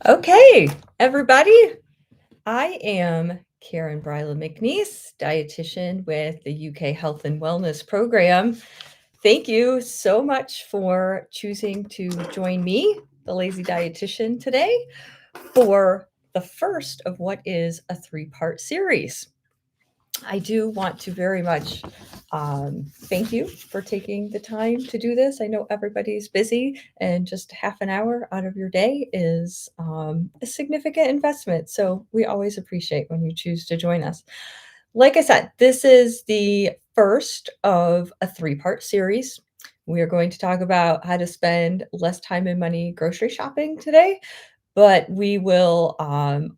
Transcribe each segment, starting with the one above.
Okay, everybody. I am Karen Bryla McNees, dietitian with the UK Health and Wellness Program. Thank you so much for choosing to join me, the Lazy Dietitian, today for the first of what is a three-part series. I do want to very much thank you for taking the time to do this. I know everybody's busy, and just half an hour out of your day is a significant investment. So we always appreciate when you choose to join us. Like I said, this is the first of a three-part series. We are going to talk about how to spend less time and money grocery shopping today. But we will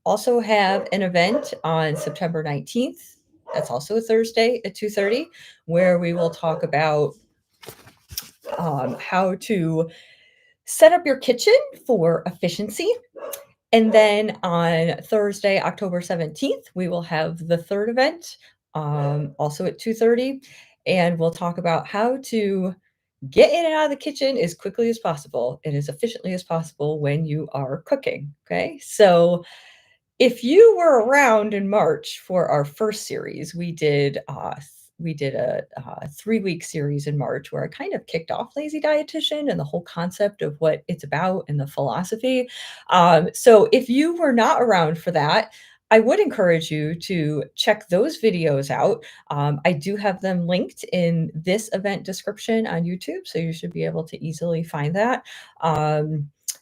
also have an event on September 19th. That's also a Thursday at 2:30, where we will talk about how to set up your kitchen for efficiency. And then on Thursday, October 17th, we will have the third event, also at 2:30, and we'll talk about how to get in and out of the kitchen as quickly as possible and as efficiently as possible when you are cooking. Okay. So if you were around in March for our first series, we did a 3-week series in March where I kind of kicked off Lazy Dietitian and the whole concept of what it's about and the philosophy. So if you were not around for that, I would encourage you to check those videos out. I do have them linked in this event description on YouTube, so you should be able to easily find that.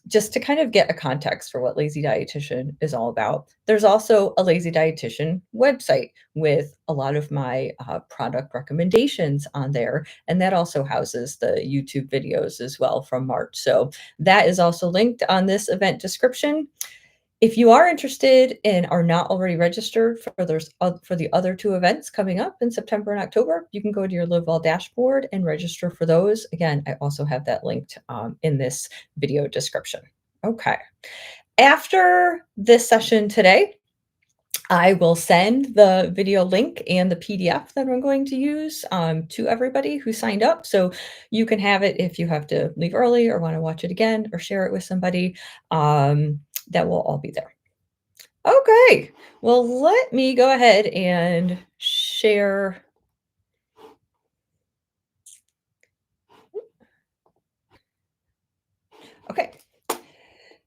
Just to kind of get a context for what Lazy Dietitian is all about. There's also a Lazy Dietitian website with a lot of my product recommendations on there, and that also houses the YouTube videos as well from March. So that is also linked on this event description. If you are interested and are not already registered for the other two events coming up in September and October, you can go to your LiveWell dashboard and register for those. Again, I also have that linked in this video description. Okay. After this session today, I will send the video link and the PDF that I'm going to use to everybody who signed up. So you can have it if you have to leave early or want to watch it again or share it with somebody. That will all be there. Okay. Well, let me go ahead and share. Okay.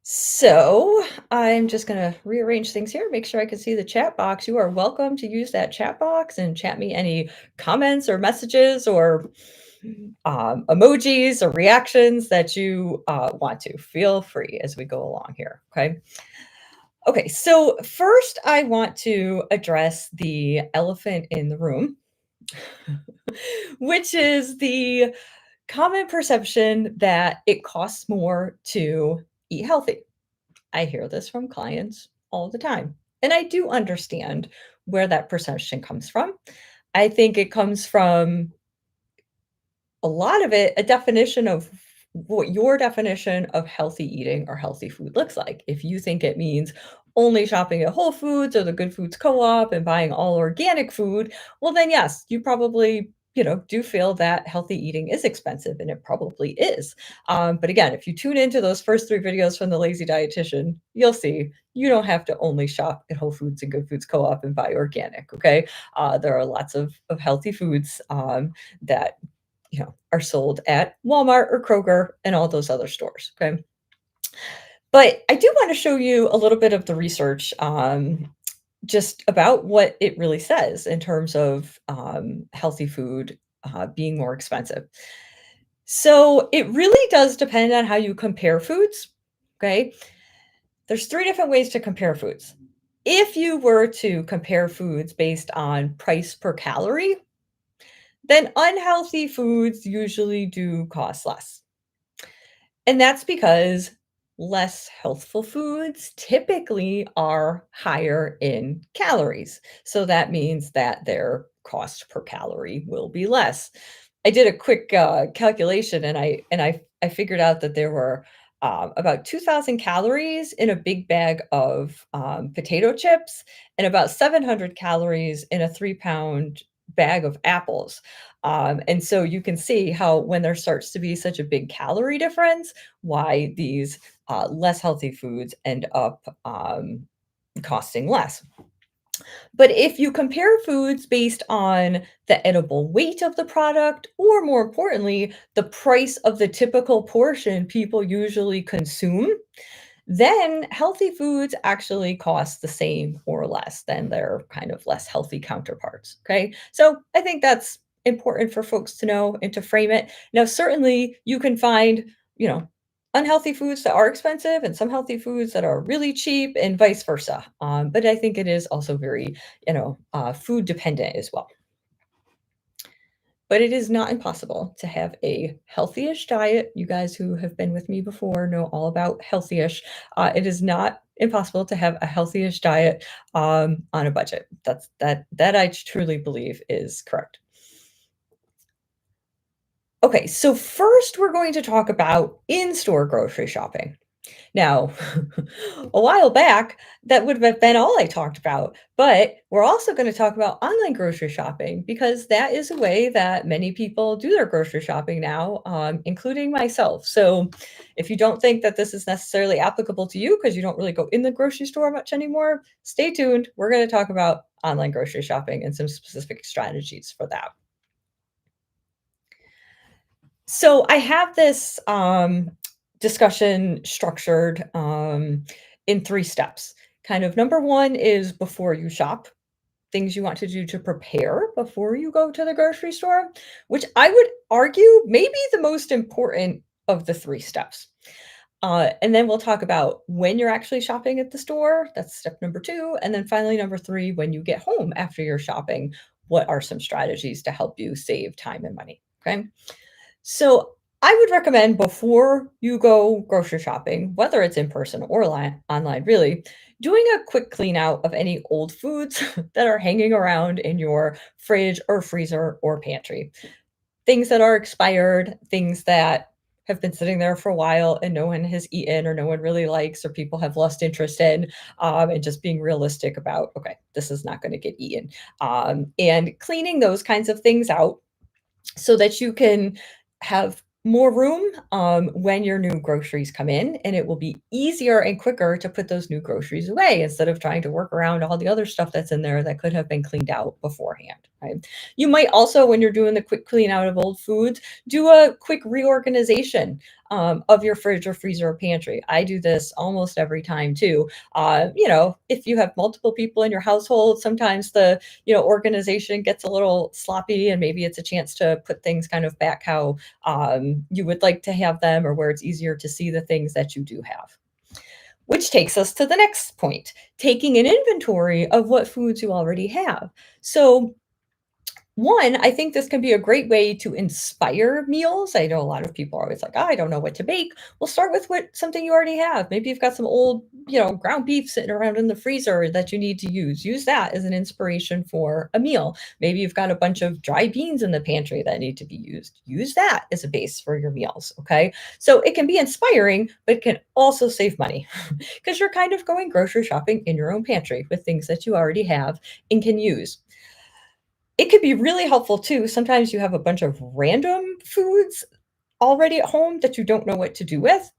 So I'm just going to rearrange things here, make sure I can see the chat box. You are welcome to use that chat box and chat me any comments or messages or emojis or reactions that you want to. Feel free as we go along here. Okay. Okay. So first, I want to address the elephant in the room, which is the common perception that it costs more to eat healthy. I hear this from clients all the time. And I do understand where that perception comes from. I think it comes from a lot of it, a definition of what your definition of healthy eating or healthy food looks like. If you think it means only shopping at Whole Foods or the Good Foods Co-op and buying all organic food, well, then yes, you probably do feel that healthy eating is expensive, and it probably is. But again, if you tune into those first 3 videos from the Lazy Dietitian, you'll see you don't have to only shop at Whole Foods and Good Foods Co-op and buy organic. Okay, there are lots of healthy foods that are sold at Walmart or Kroger and all those other stores. Okay. But I do want to show you a little bit of the research just about what it really says in terms of healthy food being more expensive. So it really does depend on how you compare foods. Okay. There's 3 different ways to compare foods. If you were to compare foods based on price per calorie, then unhealthy foods usually do cost less. And that's because less healthful foods typically are higher in calories. So that means that their cost per calorie will be less. I did a quick calculation, and I figured out that there were about 2,000 calories in a big bag of potato chips and about 700 calories in a 3-pound bag of apples. And so you can see how when there starts to be such a big calorie difference, why these less healthy foods end up costing less. But if you compare foods based on the edible weight of the product, or more importantly, the price of the typical portion people usually consume, then healthy foods actually cost the same or less than their kind of less healthy counterparts. Okay. So I think that's important for folks to know and to frame it. Now, certainly you can find, you know, unhealthy foods that are expensive and some healthy foods that are really cheap and vice versa. But I think it is also very, food dependent as well. But it is not impossible to have a healthy-ish diet. You guys who have been with me before know all about healthy-ish. It is not impossible to have a healthy-ish diet, on a budget. That I truly believe is correct. Okay, so first we're going to talk about in-store grocery shopping. Now, a while back, that would have been all I talked about, but we're also gonna talk about online grocery shopping because that is a way that many people do their grocery shopping now, including myself. So if you don't think that this is necessarily applicable to you because you don't really go in the grocery store much anymore, stay tuned. We're gonna talk about online grocery shopping and some specific strategies for that. So I have this discussion structured in three steps. Kind of number one is before you shop, things you want to do to prepare before you go to the grocery store, which I would argue may be the most important of the three steps. And then we'll talk about when you're actually shopping at the store. That's step number two. And then finally, number three, when you get home after your shopping, what are some strategies to help you save time and money? Okay. So I would recommend before you go grocery shopping, whether it's in person or online, really, doing a quick clean out of any old foods that are hanging around in your fridge or freezer or pantry. Things that are expired, things that have been sitting there for a while and no one has eaten or no one really likes or people have lost interest in, and just being realistic about, okay, this is not going to get eaten. And cleaning those kinds of things out so that you can have more room when your new groceries come in, and it will be easier and quicker to put those new groceries away instead of trying to work around all the other stuff that's in there that could have been cleaned out beforehand. Right? You might also, when you're doing the quick clean out of old foods, do a quick reorganization of your fridge or freezer or pantry. I do this almost every time too. If you have multiple people in your household, sometimes the organization gets a little sloppy and maybe it's a chance to put things kind of back how you would like to have them or where it's easier to see the things that you do have. Which takes us to the next point, taking an inventory of what foods you already have. So one, I think this can be a great way to inspire meals. I know a lot of people are always like, "Oh, I don't know what to bake." Well, start with what something you already have. Maybe you've got some old, ground beef sitting around in the freezer that you need to use. Use that as an inspiration for a meal. Maybe you've got a bunch of dry beans in the pantry that need to be used. Use that as a base for your meals, okay? So it can be inspiring, but it can also save money because you're kind of going grocery shopping in your own pantry with things that you already have and can use. It could be really helpful too. Sometimes you have a bunch of random foods already at home that you don't know what to do with.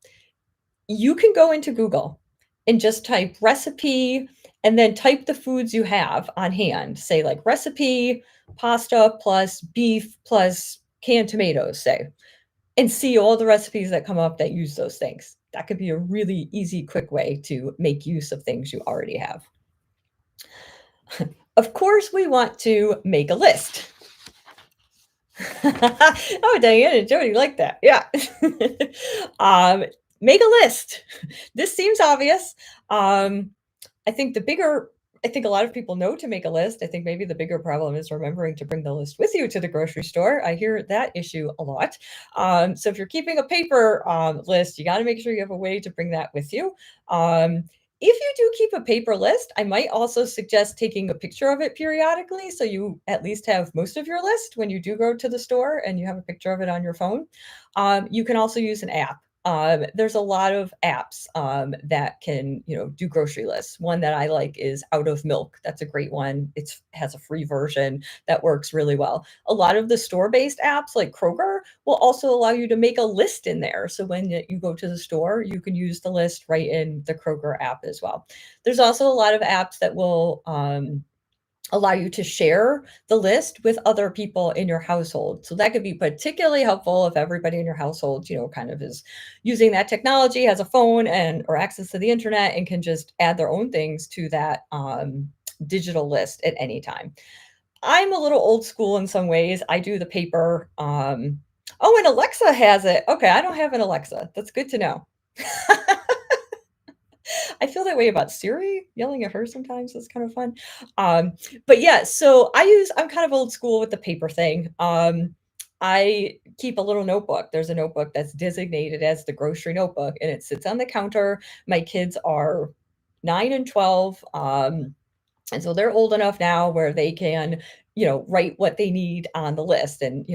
You can go into Google and just type recipe and then type the foods you have on hand. Say like recipe pasta plus beef plus canned tomatoes, say, and see all the recipes that come up that use those things. That could be a really easy, quick way to make use of things you already have. Of course, we want to make a list. Oh, Diane and Jody like that. Yeah. um, Make a list. This seems obvious. Um, I think I think a lot of people know to make a list. I think maybe the bigger problem is remembering to bring the list with you to the grocery store. I hear that issue a lot. So if you're keeping a paper list, you got to make sure you have a way to bring that with you. If you do keep a paper list, I might also suggest taking a picture of it periodically so you at least have most of your list when you do go to the store and you have a picture of it on your phone. You can also use an app. There's a lot of apps that can, do grocery lists. One that I like is Out of Milk. That's a great one. It has a free version that works really well. A lot of the store-based apps like Kroger will also allow you to make a list in there. So when you go to the store, you can use the list right in the Kroger app as well. There's also a lot of apps that will allow you to share the list with other people in your household. So that could be particularly helpful if everybody in your household, kind of is using that technology, has a phone and or access to the internet and can just add their own things to that digital list at any time. I'm a little old school in some ways. I do the paper. Oh, and Alexa has it. Okay, I don't have an Alexa. That's good to know. I feel that way about Siri. Yelling at her sometimes is kind of fun. But yeah, so I'm kind of old school with the paper thing. I keep a little notebook. There's a notebook that's designated as the grocery notebook, and it sits on the counter. My kids are 9 and 12. And so they're old enough now where they can, write what they need on the list. And,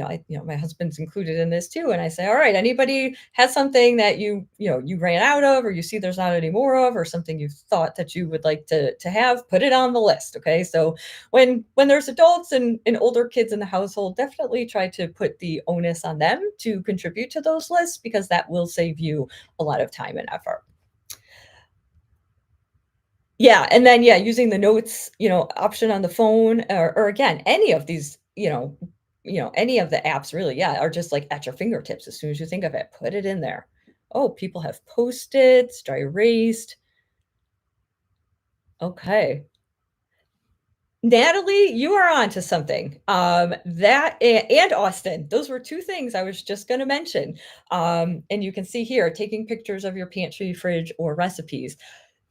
my husband's included in this too. And I say, all right, anybody has something that you ran out of, or you see there's not any more of, or something you thought that you would like to have, put it on the list. Okay. So when there's adults and older kids in the household, definitely try to put the onus on them to contribute to those lists, because that will save you a lot of time and effort. Yeah, and then, yeah, using the notes, option on the phone or again, any of these, any of the apps really, yeah, are just like at your fingertips as soon as you think of it, put it in there. Oh, people have Post-its, dry erased. Okay. Natalie, you are on to something. And Austin, those were 2 things I was just gonna mention. And you can see here, taking pictures of your pantry, fridge, or recipes.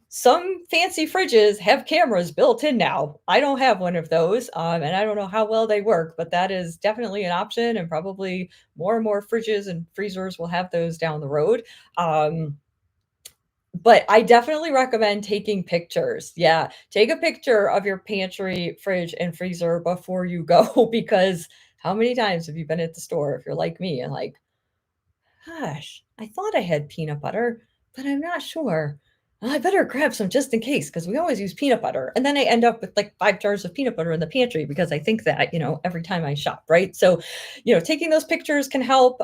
Some fancy fridges have cameras built in now. I don't have one of those, and I don't know how well they work, but that is definitely an option, and probably more and more fridges and freezers will have those down the road. But I definitely recommend taking pictures. Yeah, take a picture of your pantry, fridge, and freezer before you go because how many times have you been at the store if you're like me and like, gosh, I thought I had peanut butter, but I'm not sure. I better grab some just in case because we always use peanut butter. And then I end up with like 5 jars of peanut butter in the pantry because I think that, every time I shop, right? So, taking those pictures can help.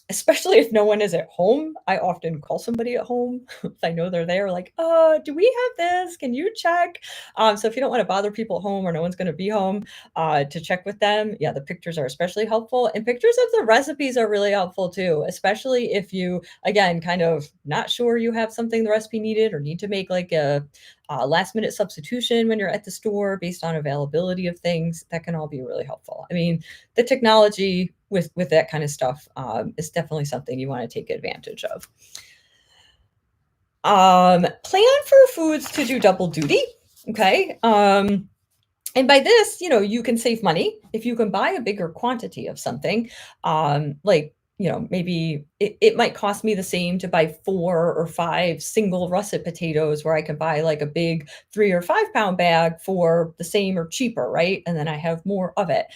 Especially if no one is at home. I often call somebody at home if I know they're there, like, do we have this? Can you check? So if you don't want to bother people at home or no one's going to be home, to check with them. Yeah, the pictures are especially helpful. And pictures of the recipes are really helpful too, especially if you, again, kind of not sure you have something the recipe needed or need to make like a last minute substitution when you're at the store based on availability of things. That can all be really helpful. I mean, the technology with that kind of stuff is definitely something you want to take advantage of. Plan for foods to do double duty. Okay. And by this, you can save money if you can buy a bigger quantity of something. Like, maybe it might cost me the same to buy 4 or 5 single russet potatoes where I can buy like a big 3 or 5 pound bag for the same or cheaper, right? And then I have more of it.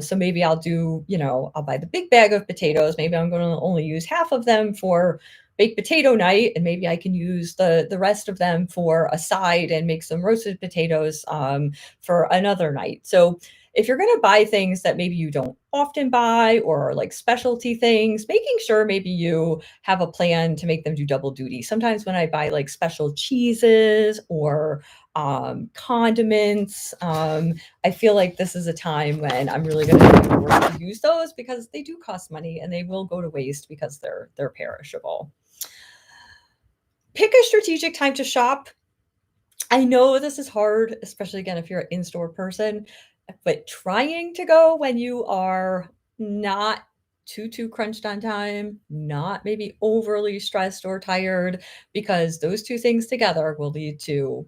So maybe I'll buy the big bag of potatoes. Maybe I'm going to only use half of them for baked potato night, and maybe I can use the rest of them for a side and make some roasted potatoes for another night. So if you're going to buy things that maybe you don't often buy or like specialty things, making sure maybe you have a plan to make them do double duty. Sometimes when I buy like special cheeses or condiments, I feel like this is a time when I'm really going to work to use those because they do cost money and they will go to waste because they're perishable. Pick a strategic time to shop. I know this is hard, especially again if you're an in-store person, but trying to go when you are not too crunched on time, not maybe overly stressed or tired, because those 2 things together will lead to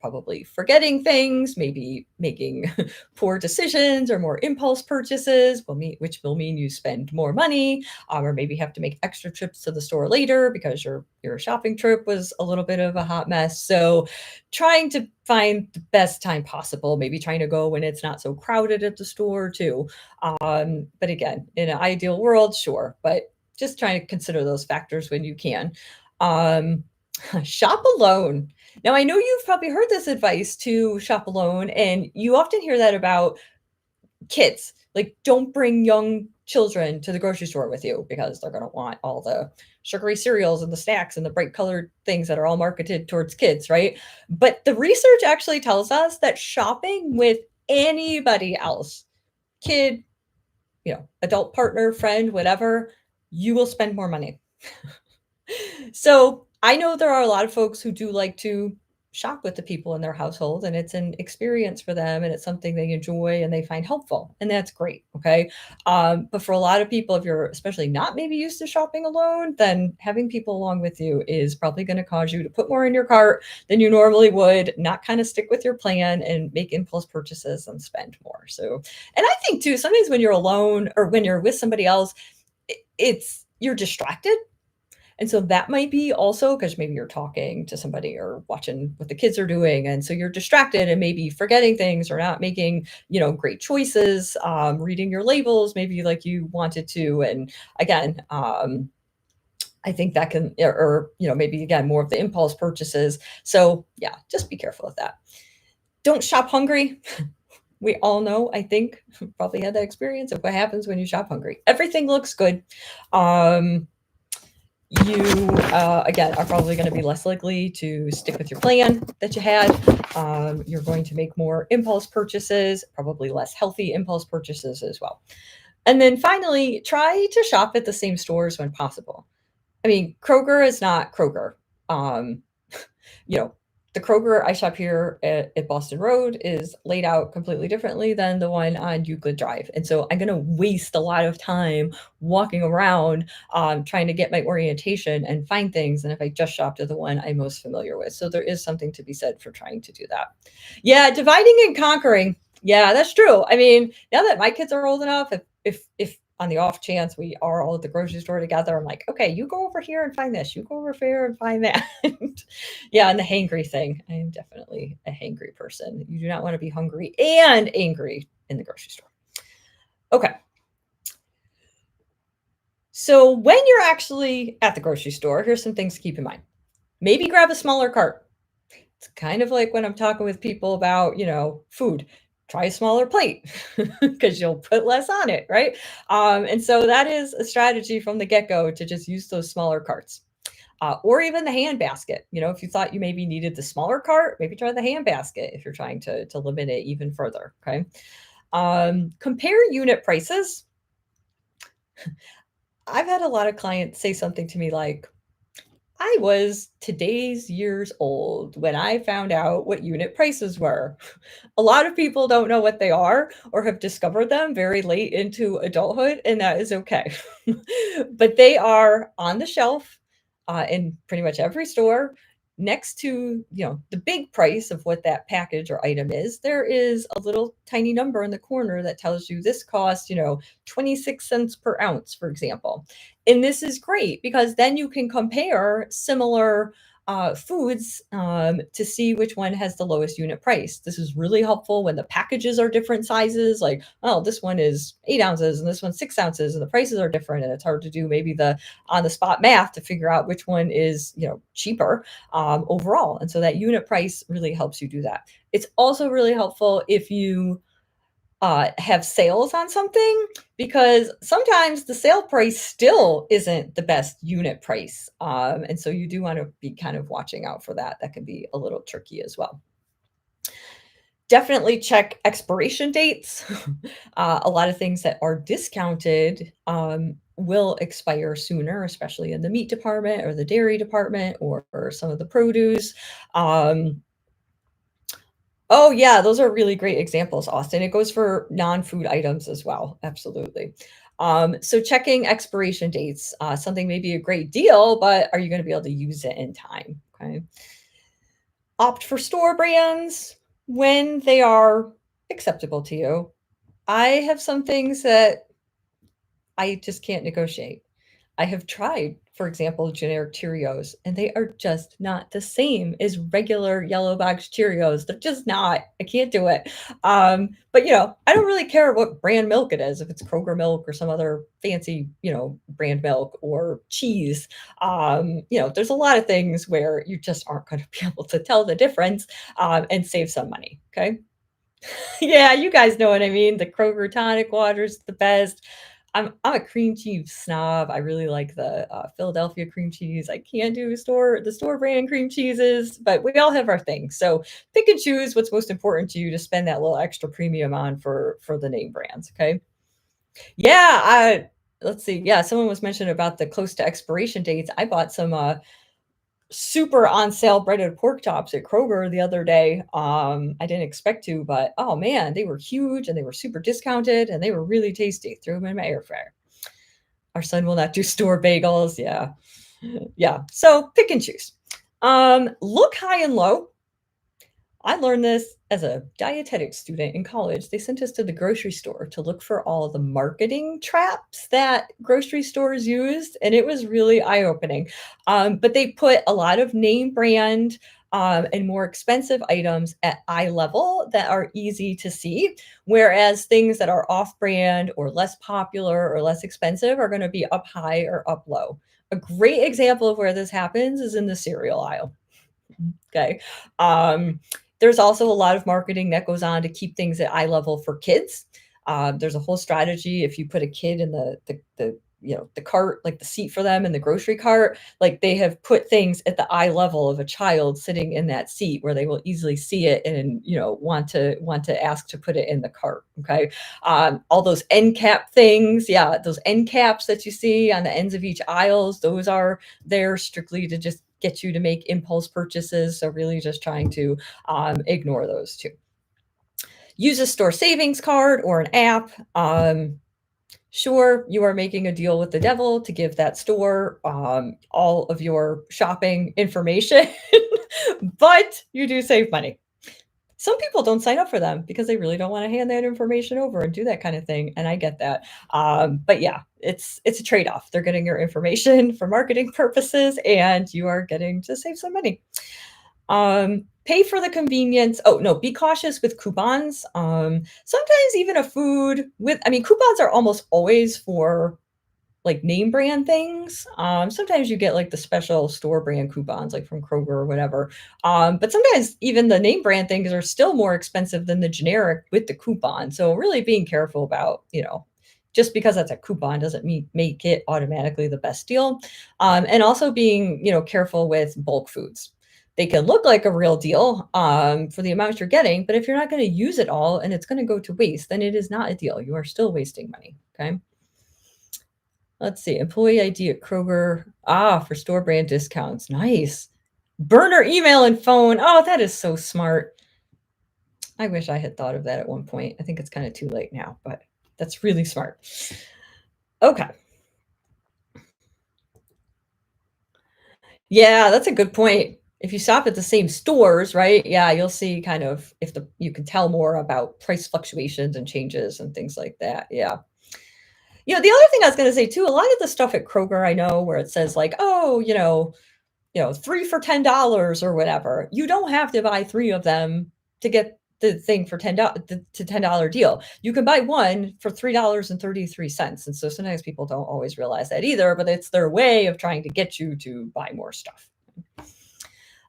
probably forgetting things, maybe making poor decisions or more impulse purchases, which will mean you spend more money, or maybe have to make extra trips to the store later because your shopping trip was a little bit of a hot mess. So, trying to find the best time possible, maybe trying to go when it's not so crowded at the store too. But again, in an ideal world, sure, but just trying to consider those factors when you can. Um, shop alone. Now, I know you've probably heard this advice to shop alone, and you often hear that about kids. Like, don't bring young children to the grocery store with you because they're going to want all the sugary cereals and the snacks and the bright colored things that are all marketed towards kids, right? But the research actually tells us that shopping with anybody else, kid, adult partner, friend, whatever, you will spend more money. So I know there are a lot of folks who do like to shop with the people in their household, and it's an experience for them, and it's something they enjoy and they find helpful, and that's great. Okay. But for a lot of people, if you're especially not maybe used to shopping alone, then having people along with you is probably going to cause you to put more in your cart than you normally would, not kind of stick with your plan and make impulse purchases and spend more. So, and I think too, sometimes when you're alone or when you're with somebody else, it's you're distracted, and so that might be also because maybe you're talking to somebody or watching what the kids are doing. And so you're distracted and maybe forgetting things or not making, great choices, reading your labels, maybe like you wanted to. And again, I think that can, maybe again, more of the impulse purchases. So yeah, just be careful with that. Don't shop hungry. We all know, I think, probably had that experience of what happens when you shop hungry. Everything looks good. You again are probably going to be less likely to stick with your plan that you had. You're going to make more impulse purchases, probably less healthy impulse purchases as well. And then finally, try to shop at the same stores when possible. I mean, Kroger is not Kroger. Um, you know, the Kroger I shop here at Boston Road is laid out completely differently than the one on Euclid Drive. And so I'm going to waste a lot of time walking around trying to get my orientation and find things. And if I just shopped at the one I'm most familiar with. So there is something to be said for trying to do that. Yeah, dividing and conquering. Yeah, that's true. I mean, now that my kids are old enough, if on the off chance we are all at the grocery store together, I'm like, okay, you go over here and find this, you go over here and find that. Yeah, and the hangry thing. I am definitely a hangry person. You do not want to be hungry and angry in the grocery store. Okay. So when you're actually at the grocery store, here's some things to keep in mind. Maybe grab a smaller cart. It's kind of like when I'm talking with people about, food. Try a smaller plate because you'll put less on it, right? And so that is a strategy from the get-go to just use those smaller carts. Or even the hand basket. If you thought you maybe needed the smaller cart, maybe try the hand basket if you're trying to limit it even further. Okay. Compare unit prices. I've had a lot of clients say something to me like, I was today's years old when I found out what unit prices were. A lot of people don't know what they are or have discovered them very late into adulthood, and that is okay. But they are on the shelf in pretty much every store next to, the big price of what that package or item is. There is a little tiny number in the corner that tells you this costs, 26 cents per ounce, for example. And this is great because then you can compare similar foods to see which one has the lowest unit price. This is really helpful when the packages are different sizes, like, oh, this one is 8 ounces and this one's 6 ounces, and the prices are different. And it's hard to do maybe the on the spot math to figure out which one is, cheaper overall. And so that unit price really helps you do that. It's also really helpful if you have sales on something, because sometimes the sale price still isn't the best unit price. And so you do want to be kind of watching out for that. That can be a little tricky as well. Definitely check expiration dates. A lot of things that are discounted will expire sooner, especially in the meat department or the dairy department or some of the produce. Oh, yeah, those are really great examples, Austin. It goes for non-food items as well. Absolutely. So checking expiration dates, something may be a great deal, but are you going to be able to use it in time? Okay. Opt for store brands when they are acceptable to you. I have some things that I just can't negotiate. I have tried, for example, generic Cheerios, and they are just not the same as regular yellow box Cheerios. They're just not. I can't do it. But I don't really care what brand milk it is, if it's Kroger milk or some other fancy, brand milk or cheese. There's a lot of things where you just aren't going to be able to tell the difference and save some money. Okay. Yeah, you guys know what I mean. The Kroger tonic water's the best. I'm a cream cheese snob. I really like the Philadelphia cream cheese. I can't do the store brand cream cheeses, but we all have our things. So pick and choose what's most important to you to spend that little extra premium on for the name brands. Okay. Yeah, let's see. Yeah, someone was mentioning about the close to expiration dates. I bought some super on sale breaded pork chops at Kroger the other day. I didn't expect to, but oh man, they were huge and they were super discounted and they were really tasty. Threw them in my air fryer. Our son will not do store bagels. Yeah. Yeah. So pick and choose. Look high and low. I learned this as a dietetics student in college. They sent us to the grocery store to look for all the marketing traps that grocery stores used, and it was really eye-opening. But they put a lot of name brand and more expensive items at eye level that are easy to see, whereas things that are off-brand or less popular or less expensive are going to be up high or up low. A great example of where this happens is in the cereal aisle. Okay. Um, there's also a lot of marketing that goes on to keep things at eye level for kids. There's a whole strategy if you put a kid in the cart, like the seat for them in the grocery cart, like they have put things at the eye level of a child sitting in that seat where they will easily see it and want to ask to put it in the cart. Okay. All those end cap things, yeah, those end caps that you see on the ends of each aisles, those are there strictly to just get you to make impulse purchases. So really just trying to ignore those two. Use a store savings card or an app. Sure, you are making a deal with the devil to give that store all of your shopping information, but you do save money. Some people don't sign up for them because they really don't want to hand that information over and do that kind of thing, and I get that. But yeah, it's a trade-off. They're getting your information for marketing purposes, and you are getting to save some money. Pay for the convenience. Oh no, be cautious with coupons. Sometimes even a food with, I mean, coupons are almost always for like name brand things. Sometimes you get like the special store brand coupons, like from Kroger or whatever. But sometimes even the name brand things are still more expensive than the generic with the coupon. So really being careful about, just because that's a coupon doesn't make it automatically the best deal. And also being, careful with bulk foods. They can look like a real deal for the amount you're getting, but if you're not going to use it all and it's going to go to waste, then it is not a deal. You are still wasting money. Okay. Let's see. Employee ID at Kroger. For store brand discounts. Nice. Burner email and phone. Oh, that is so smart. I wish I had thought of that at one point. I think it's kind of too late now, but that's really smart. Okay. Yeah, that's a good point. If you shop at the same stores, right? Yeah, you'll see kind of if you can tell more about price fluctuations and changes and things like that. Yeah. The other thing I was going to say too, a lot of the stuff at Kroger, I know where it says like, oh, 3 for $10 or whatever. You don't have to buy 3 of them to get the thing for $10 deal. You can buy one for $3.33. And so sometimes people don't always realize that either, but it's their way of trying to get you to buy more stuff.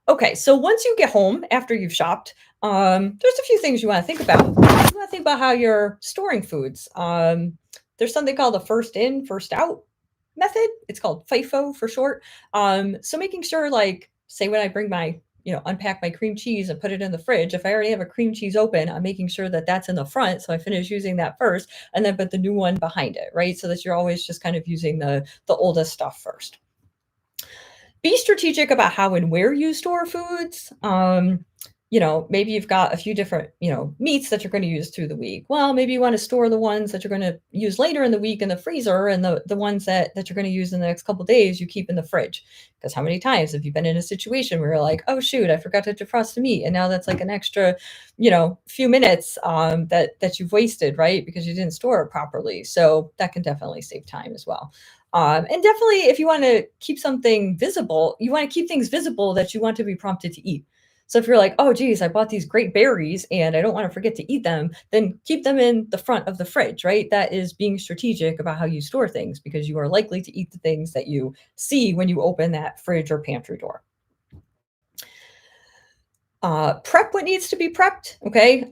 Okay, so once you get home after you've shopped, there's a few things you want to think about. You want to think about how you're storing foods. There's something called the first in, first out method. It's called FIFO for short. So making sure, like, say when I bring my, unpack my cream cheese and put it in the fridge, if I already have a cream cheese open, I'm making sure that that's in the front. So I finish using that first and then put the new one behind it, right? So that you're always just kind of using the oldest stuff first. Be strategic about how and where you store foods. maybe you've got a few different, meats that you're going to use through the week. Well, maybe you want to store the ones that you're going to use later in the week in the freezer, and the ones that you're going to use in the next couple of days, you keep in the fridge. Because how many times have you been in a situation where you're like, oh shoot, I forgot to defrost the meat, and now that's like an extra, few minutes that you've wasted, right? Because you didn't store it properly. So that can definitely save time as well. And definitely, if you want to keep something visible, you want to keep things visible that you want to be prompted to eat. So if you're like, oh, geez, I bought these great berries and I don't want to forget to eat them, then keep them in the front of the fridge, right? That is being strategic about how you store things, because you are likely to eat the things that you see when you open that fridge or pantry door. Prep what needs to be prepped. Okay.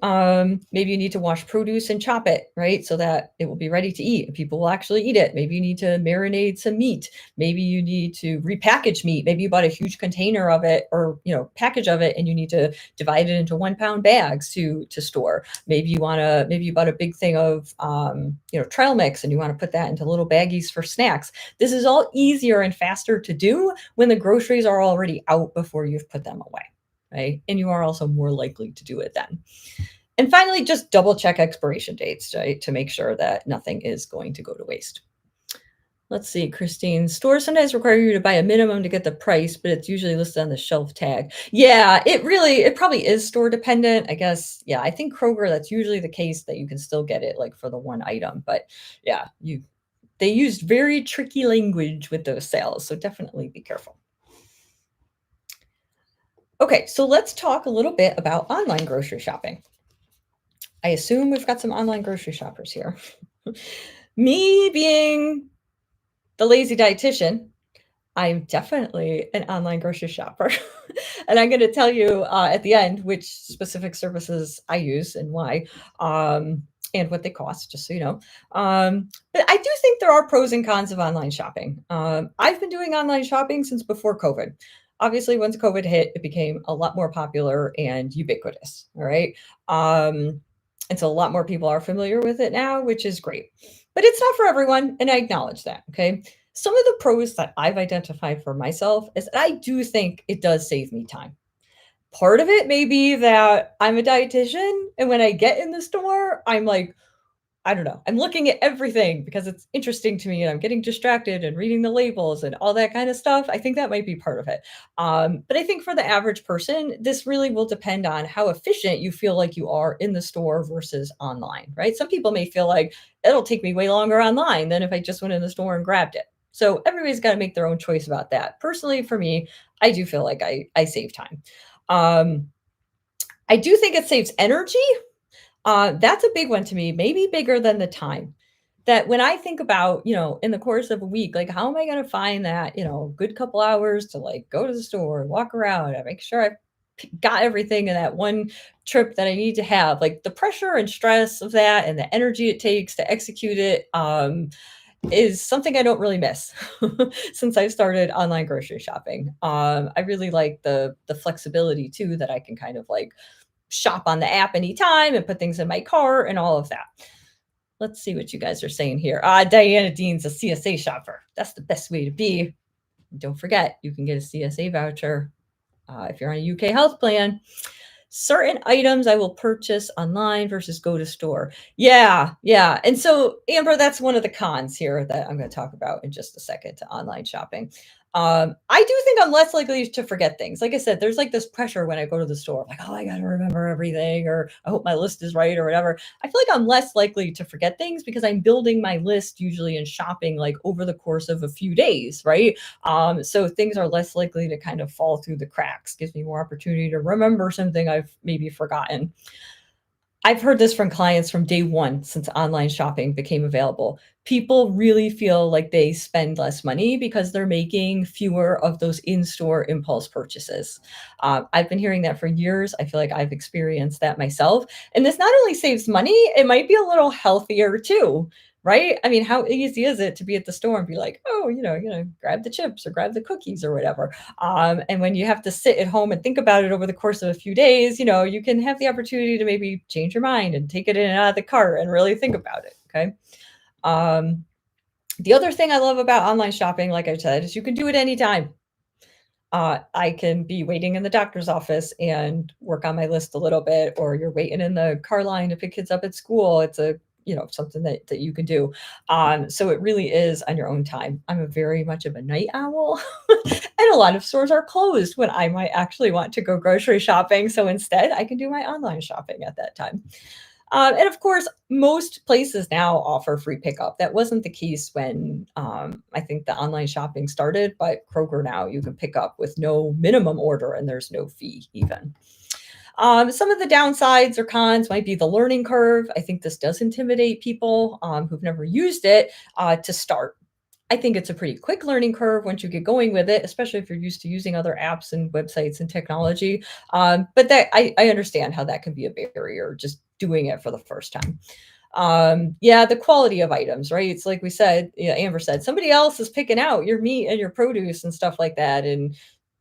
Maybe you need to wash produce and chop it, right? So that it will be ready to eat and people will actually eat it. Maybe you need to marinate some meat. Maybe you need to repackage meat. Maybe you bought a huge container of it, or, package of it, and you need to divide it into 1 pound bags to store. Maybe you bought a big thing of, trail mix, and you want to put that into little baggies for snacks. This is all easier and faster to do when the groceries are already out before you've put them away, right? And you are also more likely to do it then. And finally, just double check expiration dates, right, to make sure that nothing is going to go to waste. Let's see, Christine. Stores sometimes require you to buy a minimum to get the price, but it's usually listed on the shelf tag. Yeah, it probably is store dependent. I guess, yeah, I think Kroger, that's usually the case, that you can still get it like for the one item. But yeah, they used very tricky language with those sales. So definitely be careful. Okay, so let's talk a little bit about online grocery shopping. I assume we've got some online grocery shoppers here. Me being the lazy dietitian, I'm definitely an online grocery shopper. And I'm going to tell you at the end which specific services I use and why, and what they cost, just so you know. But I do think there are pros and cons of online shopping. I've been doing online shopping since before COVID. Obviously, once COVID hit, it became a lot more popular and ubiquitous. All right. And so a lot more people are familiar with it now, which is great. But it's not for everyone. And I acknowledge that. Okay. Some of the pros that I've identified for myself is that I do think it does save me time. Part of it may be that I'm a dietitian, and when I get in the store, I'm like, I don't know, I'm looking at everything because it's interesting to me, and I'm getting distracted and reading the labels and all that kind of stuff. I think that might be part of it. But I think for the average person, this really will depend on how efficient you feel like you are in the store versus online, right? Some people may feel like it'll take me way longer online than if I just went in the store and grabbed it. So everybody's got to make their own choice about that. Personally, for me, I do feel like I save time. Um, I do think it saves energy. That's a big one to me, maybe bigger than the time. That when I think about, in the course of a week, like, how am I going to find that, good couple hours to like go to the store, walk around, and make sure I've got everything in that one trip that I need to have? Like, the pressure and stress of that and the energy it takes to execute it, is something I don't really miss since I started online grocery shopping. I really like the flexibility too, that I can kind of like shop on the app anytime and put things in my cart and all of that. Let's see what you guys are saying here. Diana Dean's a CSA shopper. That's the best way to be. Don't forget, you can get a CSA voucher if you're on a UK health plan. Certain items I will purchase online versus go to store. Yeah, yeah. And so, Amber, that's one of the cons here that I'm going to talk about in just a second to online shopping. I do think I'm less likely to forget things. Like I said, there's like this pressure when I go to the store, like, oh, I got to remember everything, or I hope my list is right, or whatever. I feel like I'm less likely to forget things because I'm building my list usually in shopping like over the course of a few days, right? So things are less likely to kind of fall through the cracks, gives me more opportunity to remember something I've maybe forgotten. I've heard this from clients from day one since online shopping became available. People really feel like they spend less money because they're making fewer of those in-store impulse purchases. I've been hearing that for years. I feel like I've experienced that myself. And this not only saves money, it might be a little healthier too, right? I mean, how easy is it to be at the store and be like, oh, grab the chips or grab the cookies or whatever. And when you have to sit at home and think about it over the course of a few days, you can have the opportunity to maybe change your mind and take it in and out of the cart and really think about it. Okay. The other thing I love about online shopping, like I said, is you can do it anytime. I can be waiting in the doctor's office and work on my list a little bit, or you're waiting in the car line to pick kids up at school. It's a something that you can do. So it really is on your own time. I'm a very much of a night owl, and a lot of stores are closed when I might actually want to go grocery shopping. So instead, I can do my online shopping at that time. And of course, most places now offer free pickup. That wasn't the case when I think the online shopping started, but Kroger now you can pick up with no minimum order and there's no fee even. Some of the downsides or cons might be the learning curve. I think this does intimidate people who've never used it to start. I think it's a pretty quick learning curve once you get going with it, especially if you're used to using other apps and websites and technology. But that I understand how that can be a barrier, just doing it for the first time. Yeah, the quality of items, right? It's like we said, Amber said, somebody else is picking out your meat and your produce and stuff like that, and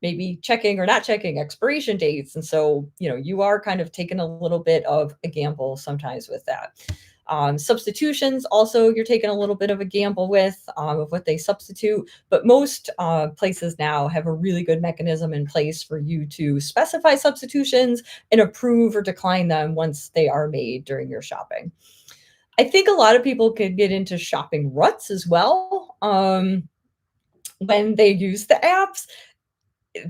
maybe checking or not checking expiration dates. And so, you are kind of taking a little bit of a gamble sometimes with that. Substitutions, also, you're taking a little bit of a gamble with of what they substitute, but most places now have a really good mechanism in place for you to specify substitutions and approve or decline them once they are made during your shopping. I think a lot of people could get into shopping ruts as well when they use the apps,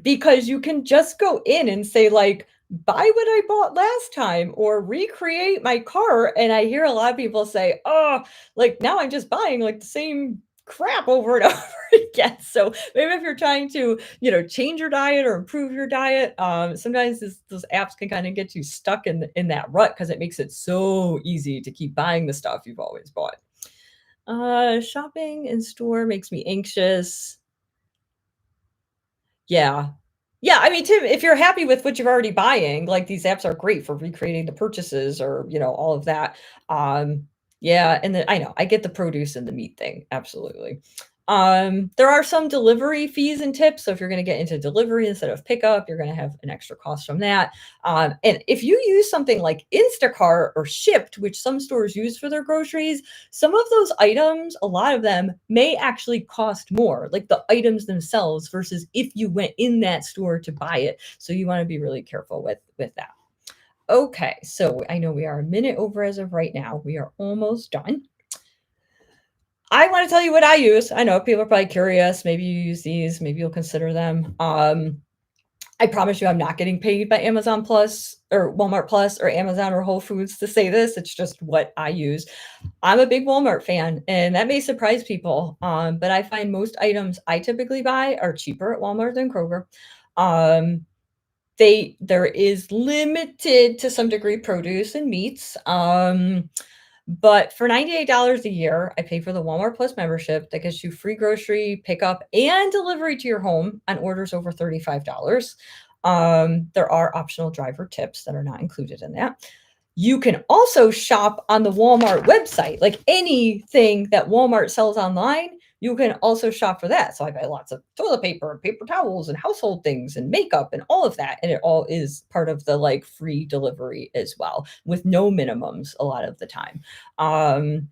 because you can just go in and say, like, buy what I bought last time or recreate my cart. And I hear a lot of people say, oh, like now I'm just buying like the same crap over and over again. So maybe if you're trying to, change your diet or improve your diet, sometimes those apps can kind of get you stuck in that rut because it makes it so easy to keep buying the stuff you've always bought. Shopping in store makes me anxious. Yeah. Yeah, I mean, Tim, if you're happy with what you're already buying, like, these apps are great for recreating the purchases or, all of that. Um, yeah, and then I know, I get the produce and the meat thing, absolutely. There are some delivery fees and tips, so if you're gonna get into delivery instead of pickup, you're gonna have an extra cost from that. And if you use something like Instacart or Shipt, which some stores use for their groceries, some of those items, a lot of them may actually cost more, like the items themselves versus if you went in that store to buy it. So you want to be really careful with that. Okay, so I know we are a minute over as of right now. We are almost done. I want to tell you what I use. I know people are probably curious. Maybe you use these, maybe you'll consider them. I promise you, I'm not getting paid by Amazon Plus or Walmart Plus or Amazon or Whole Foods to say this. It's just what I use. I'm a big Walmart fan, and that may surprise people, but I find most items I typically buy are cheaper at Walmart than Kroger. Um, there is limited to some degree produce and meats, but for $98 a year, I pay for the Walmart Plus membership that gets you free grocery pickup and delivery to your home on orders over $35. There are optional driver tips that are not included in that. You can also shop on the Walmart website, like anything that Walmart sells online, you can also shop for that. So I buy lots of toilet paper and paper towels and household things and makeup and all of that. And it all is part of the like free delivery as well, with no minimums a lot of the time. Um,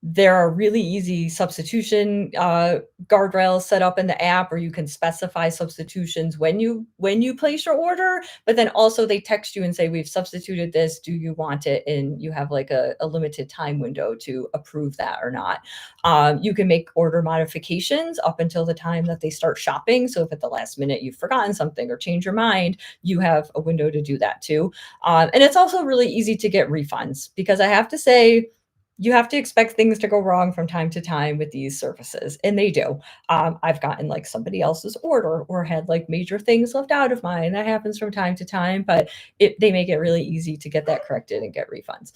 there are really easy substitution guardrails set up in the app, or you can specify substitutions when you place your order. But then also they text you and say, "We've substituted this. Do you want it?" And you have like a limited time window to approve that or not. You can make order modifications up until the time that they start shopping. So if at the last minute you've forgotten something or change your mind, you have a window to do that too. And it's also really easy to get refunds, because I have to say, you have to expect things to go wrong from time to time with these services, and they do. I've gotten like somebody else's order or had like major things left out of mine. That happens from time to time, but they make it really easy to get that corrected and get refunds.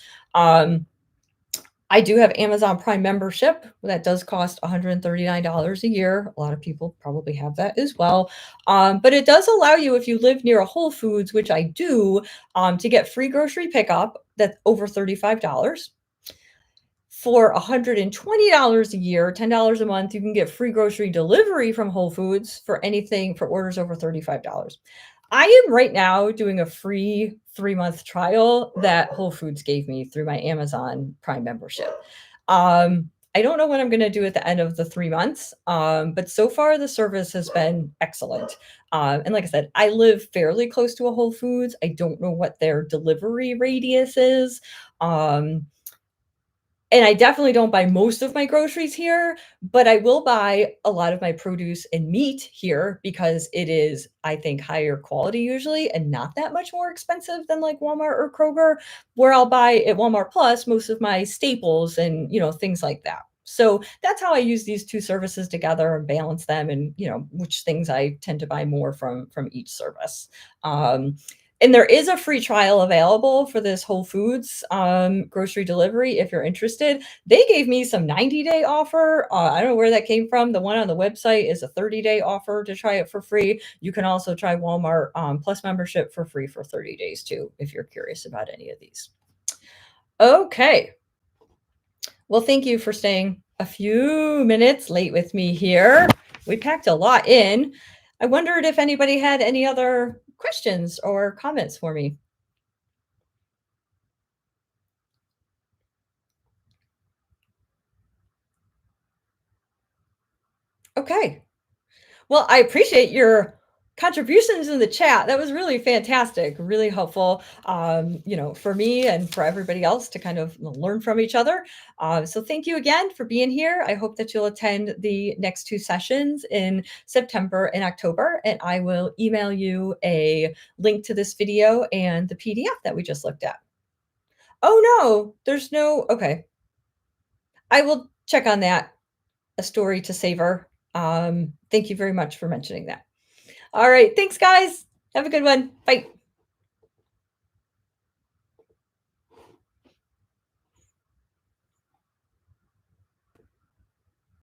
I do have Amazon Prime membership that does cost $139 a year. A lot of people probably have that as well. But it does allow you, if you live near a Whole Foods, which I do, to get free grocery pickup that's over $35. For $120 a year, $10 a month, you can get free grocery delivery from Whole Foods for anything for orders over $35. I am right now doing a free 3-month trial that Whole Foods gave me through my Amazon Prime membership. I don't know what I'm gonna do at the end of the 3 months, but so far the service has been excellent. And like I said, I live fairly close to a Whole Foods. I don't know what their delivery radius is. Um, and I definitely don't buy most of my groceries here, but I will buy a lot of my produce and meat here because it is, I think, higher quality usually and not that much more expensive than like Walmart or Kroger, where I'll buy at Walmart Plus most of my staples and, things like that. So that's how I use these two services together and balance them and, which things I tend to buy more from each service. Um, and there is a free trial available for this Whole Foods, grocery delivery if you're interested. They gave me some 90-day offer. I don't know where that came from. The one on the website is a 30-day offer to try it for free. You can also try Walmart, Plus membership for free for 30 days too, if you're curious about any of these. Okay. Well, thank you for staying a few minutes late with me here. We packed a lot in. I wondered if anybody had any other questions or comments for me. Okay. Well, I appreciate your contributions in the chat. That was really fantastic, really helpful, for me and for everybody else to kind of learn from each other. So thank you again for being here. I hope that you'll attend the next two sessions in September and October, and I will email you a link to this video and the PDF that we just looked at. Oh no, there's no, okay. I will check on that. A story to savor. Thank you very much for mentioning that. All right. Thanks, guys. Have a good one. Bye.